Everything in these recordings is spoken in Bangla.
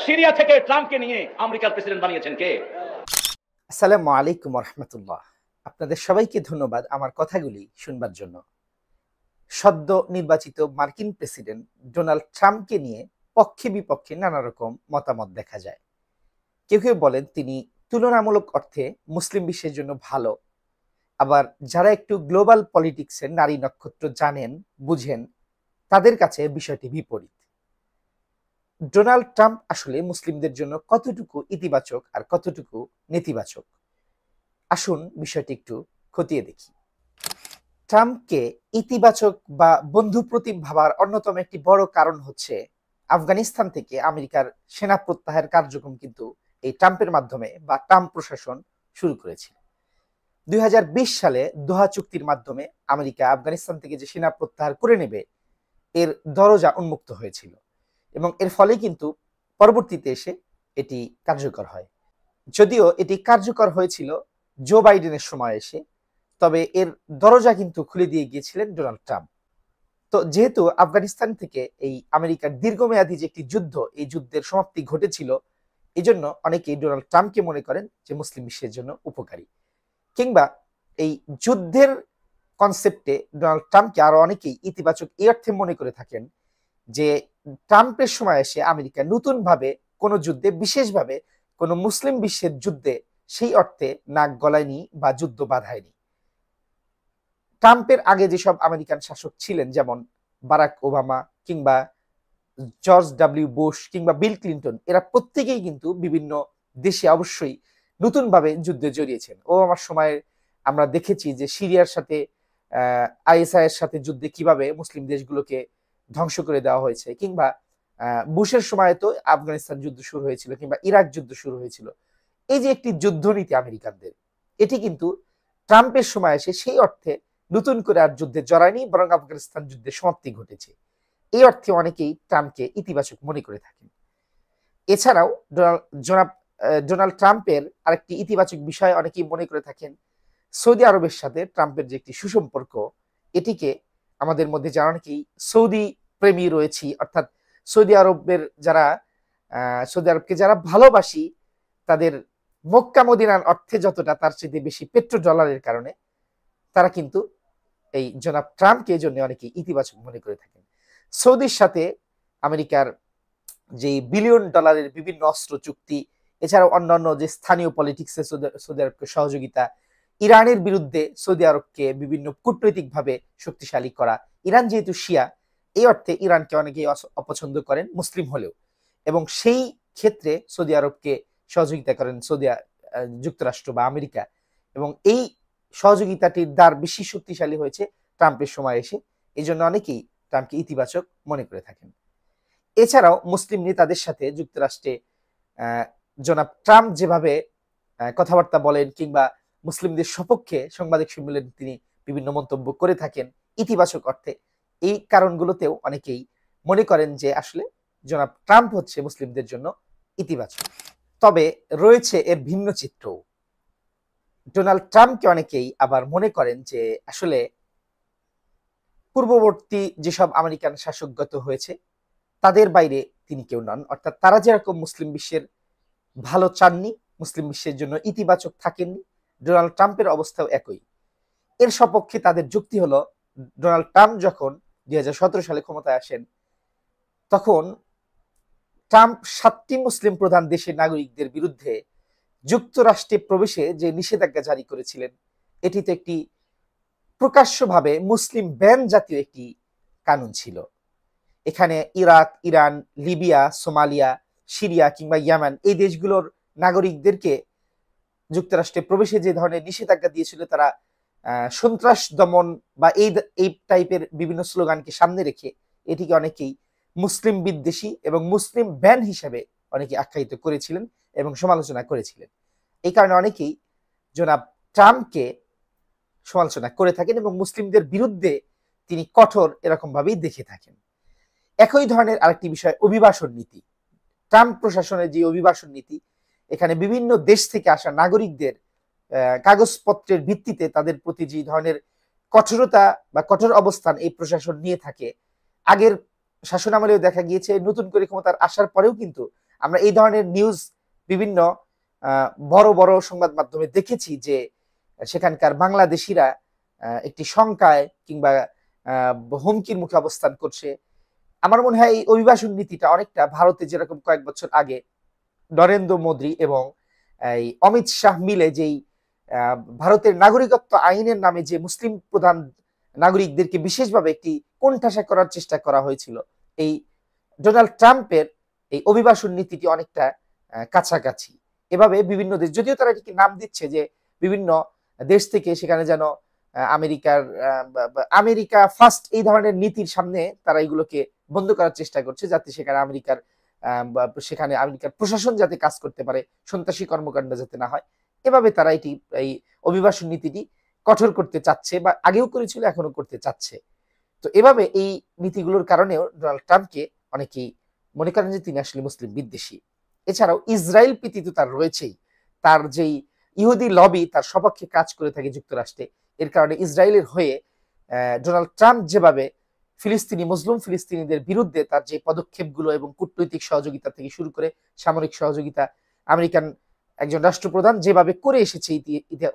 সিরিয়া থেকে ট্রাম্পকে নিয়ে আমেরিকার প্রেসিডেন্ট বানিয়েছেন কে? আসসালামু আলাইকুম রহমতুল্লাহ। আপনাদের সবাইকে ধন্যবাদ আমার কথাগুলি শুনবার জন্য। সদ্য নির্বাচিত মার্কিন প্রেসিডেন্ট ডোনাল্ড ট্রাম্পকে নিয়ে পক্ষে বিপক্ষে নানা রকম মতামত দেখা যায়। কেউ কেউ বলেন তিনি তুলনামূলক অর্থে মুসলিম বিশ্বের জন্য ভালো, আবার যারা একটু গ্লোবাল পলিটিক্সের নারী নক্ষত্র জানেন বুঝেন তাদের কাছে বিষয়টি বিপরীত। ডোনাল্ড ট্রাম্প আসলে মুসলিমদের জন্য কতটুকু ইতিবাচক আর কতটুকু নেতিবাচক, আসুন বিষয়টি একটু খতিয়ে দেখি। ট্রাম্পকে ইতিবাচক বা বন্ধুপ্রতিম ভাবার অন্যতম একটি বড় কারণ হচ্ছে আফগানিস্তান থেকে আমেরিকার সেনা প্রত্যাহার কার্যক্রম কিন্তু এই ট্রাম্পের মাধ্যমে বা ট্রাম্প প্রশাসন শুরু করেছিল। 2020 সালে দোহা চুক্তির মাধ্যমে আমেরিকা আফগানিস্তান থেকে যে সেনা প্রত্যাহার করে নেবে এর দরজা উন্মুক্ত হয়েছিল এবং এর ফলে কিন্তু পরবর্তীতে এসে এটি কার্যকর হয়। যদিও এটি কার্যকর হয়েছিল জো বাইডেনের সময় এসে, তবে এর দরজা কিন্তু খুলে দিয়ে গিয়েছিলেন ডোনাল্ড ট্রাম্প। তো যেহেতু আফগানিস্তান থেকে এই আমেরিকার দীর্ঘমেয়াদী যে একটি যুদ্ধ, এই যুদ্ধের সমাপ্তি ঘটেছিল, এই জন্য অনেকেই ডোনাল্ড ট্রাম্পকে মনে করেন যে মুসলিম বিশ্বের জন্য উপকারী, কিংবা এই যুদ্ধের কনসেপ্টে ডোনাল্ড ট্রাম্পকে আরো অনেকেই ইতিবাচক এই অর্থে মনে করে থাকেন যে ট্রাম্পের সময় এসে আমেরিকা নতুনভাবে কোনো যুদ্ধে, বিশেষভাবে কোনো মুসলিম বিশ্বের যুদ্ধে সেই অর্থে নাক গলায়নি বা যুদ্ধ বাধায়নি। ট্রাম্পের আগে যেসব আমেরিকান শাসক ছিলেন, যেমন বারাক ওবামা কিংবা জর্জ ডাব্লিউ বুশ কিংবা বিল ক্লিন্টন, এরা প্রত্যেকেই কিন্তু বিভিন্ন দেশে অবশ্যই নতুনভাবে যুদ্ধে জড়িয়েছেন। ওবামার সময় আমরা দেখেছি যে সিরিয়ার সাথে আইএসআই এর সাথে যুদ্ধে কিভাবে মুসলিম দেশগুলোকে ধ্বংস করে দেওয়া হয়েছে, কিংবা বুশের সময় তো আফগানিস্তান যুদ্ধ শুরু হয়েছিল, কিংবা ইরাক যুদ্ধ শুরু হয়েছিল। এই যে একটি যুদ্ধনীতি আমেরিকানদের, এটি কিন্তু ট্রাম্পের সময় এসে সেই অর্থে নতুন করে আর যুদ্ধে জড়ায়নি, বরং আফগানিস্তান যুদ্ধের সমাপ্তি ঘটেছে। এই অর্থে অনেকেই ট্রাম্পকে ইতিবাচক মনে করে থাকেন। এছাড়াও ডোনাল্ড ট্রাম্পের আরেকটি ইতিবাচক বিষয় অনেকেই মনে করে থাকেন সৌদি আরবের সাথে ট্রাম্পের যে একটি সুসম্পর্ক, এটিকে আমাদের মধ্যে যারা অনেকেই সৌদি প্রেমী রয়েছি, অর্থাৎ সৌদি আরবকে যারা ভালোবাসি, তাদের মক্কা মদিনার অর্থে যতটা, তার চেয়ে বেশি পেট্রো ডলারের কারণে তারা কিন্তু এই জনাব ট্রাম্পকে এই জন্য অনেকে ইতিবাচক মনে করে থাকেন। সৌদির সাথে আমেরিকার যে বিলিয়ন ডলারের বিভিন্ন অস্ত্র চুক্তি, এছাড়াও অন্যান্য যে স্থানীয় পলিটিক্সে সৌদি আরবকে সহযোগিতা, ইরানের বিরুদ্ধে সৌদি আরবকে বিভিন্ন কূটনৈতিকভাবে শক্তিশালী করা, ইরান যেহেতু শিয়া, এই অর্থে ইরানকে অনেকেই অপছন্দ করেন মুসলিম হলেও, এবং সেই ক্ষেত্রে সৌদি আরবকে সহযোগিতা করেন যুক্তরাষ্ট্র বা আমেরিকা, এবং এই সহযোগিতাটির দ্বার বেশি শক্তিশালী হয়েছে ট্রাম্পের সময় এসে। এই জন্য অনেকেই ট্রাম্পকে ইতিবাচক মনে করে থাকেন। এছাড়াও মুসলিম নেতাদের সাথে যুক্তরাষ্ট্রে জনাব ট্রাম্প যেভাবে কথাবার্তা বলেন, কিংবা মুসলিমদের সপক্ষে সাংবাদিক সম্মেলনে তিনি বিভিন্ন মন্তব্য করে থাকেন ইতিবাচক অর্থে, এই কারণগুলোতেও অনেকেই মনে করেন যে আসলে জনাব ট্রাম্প হচ্ছে মুসলিমদের জন্য ইতিবাচক। তবে রয়েছে এর ভিন্ন চিত্রও। ডোনাল্ড ট্রাম্পকে অনেকেই আবার মনে করেন যে আসলে পূর্ববর্তী যেসব আমেরিকান শাসকগত হয়েছে তাদের বাইরে তিনি কেউ নন, অর্থাৎ তারা যেরকম মুসলিম বিশ্বের ভালো চাননি, মুসলিম বিশ্বের জন্য ইতিবাচক থাকেননি, ডোনাল্ড ট্রাম্পের অবস্থাও একই। এর সপক্ষে তাদের যুক্তি হলো, ডোনাল্ড ট্রাম্প যখন 2017 সালে ক্ষমতায় আসেন, তখন ট্রাম্প 7টি মুসলিম প্রধান দেশের নাগরিকদের বিরুদ্ধে যুক্তরাষ্ট্রে প্রবেশে যে নিষেধাজ্ঞা জারি করেছিলেন, এটি তো একটি প্রকাশ্যভাবে মুসলিম ব্যান জাতীয় একটি কানুন ছিল। এখানে Iraq, Iran, Libya, Somalia, Syria কিংবা ইয়ামান, এই দেশগুলোর নাগরিকদেরকে যুক্তরাষ্ট্রে প্রবেশে যে ধরনের নিষেধাজ্ঞা দিয়েছিল, তারা সন্ত্রাস দমন বা এই টাইপের বিভিন্ন স্লোগানকে সামনে রেখে এটিকে অনেকেই মুসলিম বিদ্বেষী এবং মুসলিম ব্যান হিসেবে অনেকে আখ্যায়িত করেছিলেন এবং সমালোচনা করেছিলেন। এই কারণে অনেকেই জনাব ট্রাম্পকে সমালোচনা করে থাকেন এবং মুসলিমদের বিরুদ্ধে তিনি কঠোর এরকম ভাবেই দেখে থাকেন। একই ধরনের আরেকটি বিষয় অভিবাসন নীতি। ট্রাম্প প্রশাসনের যে অভিবাসন নীতি, এখানে বিভিন্ন দেশ থেকে আসা নাগরিকদের কাগজপত্রের ভিত্তিতে তাদের প্রতি যে ধরনের কঠোরতা বা কঠোর অবস্থান এই প্রশাসন নিয়ে থাকে, আগের শাসনামলেও দেখা গিয়েছে, নতুন করে ক্ষমতার আসার পরেও কিন্তু আমরা এই ধরনের নিউজ বিভিন্ন বড় বড় সংবাদ মাধ্যমে দেখেছি যে সেখানকার বাংলাদেশিরা একটি শঙ্কায় কিংবা হুমকির মুখে অবস্থান করছে। আমার মনে হয় এই অভিবাসন নীতিটা অনেকটা ভারতে যেরকম কয়েক বছর আগে নরেন্দ্র মোদী এবং এই অমিত শাহ মিলে যেই ভারতের নাগরিকত্ব আইনের নামে যে মুসলিম প্রধান নাগরিকদেরকে বিশেষভাবে একটি কোণঠাসা করার চেষ্টা করা হয়েছিল, এই ডোনাল্ড ট্রাম্পের এই অভিবাসন নীতিটি অনেকটা কাছাকাছি। এভাবে বিভিন্ন দেশ, যদিও তারা এটিকে নাম দিচ্ছে যে বিভিন্ন দেশ থেকে সেখানে যেন আমেরিকা ফার্স্ট এই ধরনের নীতির সামনে তারা এগুলোকে বন্ধ করার চেষ্টা করছে, যাতে সেখানে আমেরিকার প্রশাসন যাতে কাজ করতে পারে, সন্ত্রাসী কর্মকাণ্ড যাতে না হয়। এভাবে তারা এই অভিবাসন নীতিটি কঠোর করতে চাচ্ছে, বা আগেও করেছিল, এখনো করতে চাচ্ছে। তো এভাবে এই নীতিগুলোর কারণেও ডোনাল্ড ট্রাম্পকে অনেকেই মনে করেন যে তিনি আসলে মুসলিম বিদ্বেষী। এছাড়াও ইসরায়েল প্রীতি তো তার রয়েছেই, তার যেই ইহুদি লবি তার সপক্ষে কাজ করে থাকে যুক্তরাষ্ট্রে। এর কারণে ইসরায়েলের হয়ে ডোনাল্ড ট্রাম্প যেভাবে মুসলিম ফিলিস্তিনিদের বিরুদ্ধে তার যে পদক্ষেপগুলো এবং কূটনৈতিক সহযোগিতা থেকে শুরু করে সামরিক সহযোগিতা আমেরিকান একজন রাষ্ট্রপ্রধান যেভাবে করে এসেছে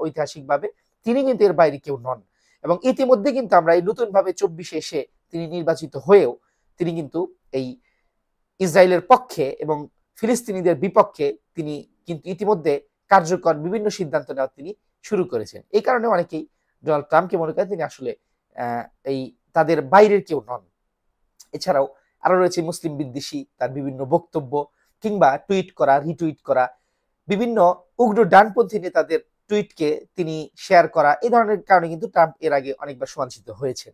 ঐতিহাসিকভাবে, তিনি কিন্তু এর বাইরে কেউ নন। এবং ইতিমধ্যে কিন্তু আমরা এই নতুন ভাবে 24-এ এসে তিনি নির্বাচিত হয়েও তিনি কিন্তু এই ইসরায়েলের পক্ষে এবং ফিলিস্তিনিদের বিপক্ষে তিনি কিন্তু ইতিমধ্যে কার্যকর বিভিন্ন সিদ্ধান্ত নেওয়া তিনি শুরু করেছেন। এই কারণে অনেকেই ডোনাল্ড ট্রাম্পকে মনে করেন তিনি আসলে এই তাদের বাইরের কেউ নন। এছাড়াও আরো রয়েছে মুসলিম বিদ্বেষী তার বিভিন্ন বক্তব্য কিংবা টুইট করা, রিটুইট করা, বিভিন্ন উগ্র ডানপন্থী নেতাদের টুইটকে তিনি শেয়ার করা, এই ধরনের কারণে কিন্তু ট্রাম্প এর আগে অনেকবার সমালোচিত হয়েছেন।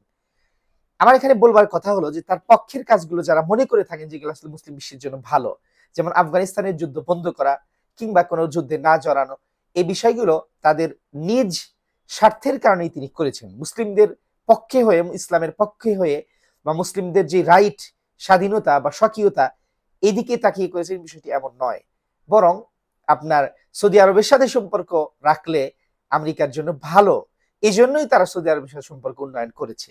আমার এখানে বলবার কথা হলো যে তার পক্ষের কাজগুলো যারা মনে করে থাকেন যেগুলো আসলে মুসলিম বিশ্বের জন্য ভালো, যেমন আফগানিস্তানের যুদ্ধ বন্ধ করা কিংবা কোনো যুদ্ধে না জড়ানো, এই বিষয়গুলো তাদের নিজ স্বার্থের কারণেই তিনি করেছেন। মুসলিমদের পক্ষে হয়ে, ইসলামের পক্ষে হয়ে বা মুসলিমদের যে রাইট, স্বাধীনতা বা স্বকীয়তা, এদিকে তাকিয়ে করেছেন, বিষয়টি এমন নয়। বরং আপনার সৌদি আরবের সাথে সম্পর্ক রাখলে আমেরিকার জন্য ভালো, এই জন্যই তারা সৌদি আরবের সাথে সম্পর্ক উন্নয়ন করেছে।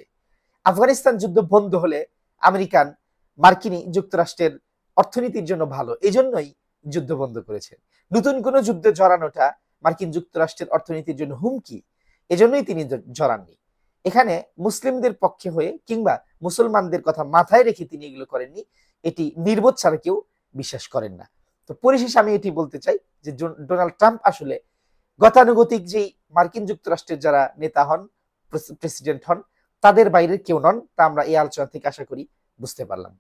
আফগানিস্তান যুদ্ধ বন্ধ হলে মার্কিনী যুক্তরাষ্ট্রের অর্থনীতির জন্য ভালো, এই জন্যই যুদ্ধ বন্ধ করেছে। নতুন কোন যুদ্ধে জড়ানোটা মার্কিন যুক্তরাষ্ট্রের অর্থনীতির জন্য হুমকি, এজন্যই তিনি জড়াননি। এখানে মুসলিমদের পক্ষে হয়ে কিংবা মুসলমানদের কথা মাথায় রেখে তিনি এগুলো করেননি, এটি নির্বোধ ছাড়া কেউ বিশ্বাস করেন না। তো পরিশেষে আমি এটি বলতে চাই যে ডোনাল্ড ট্রাম্প আসলে গতানুগতিক যেই মার্কিন যুক্তরাষ্ট্রের যারা নেতা হন, প্রেসিডেন্ট হন, তাদের বাইরের কেউ নন, তা আমরা এই আলোচনা থেকে আশা করি বুঝতে পারলাম।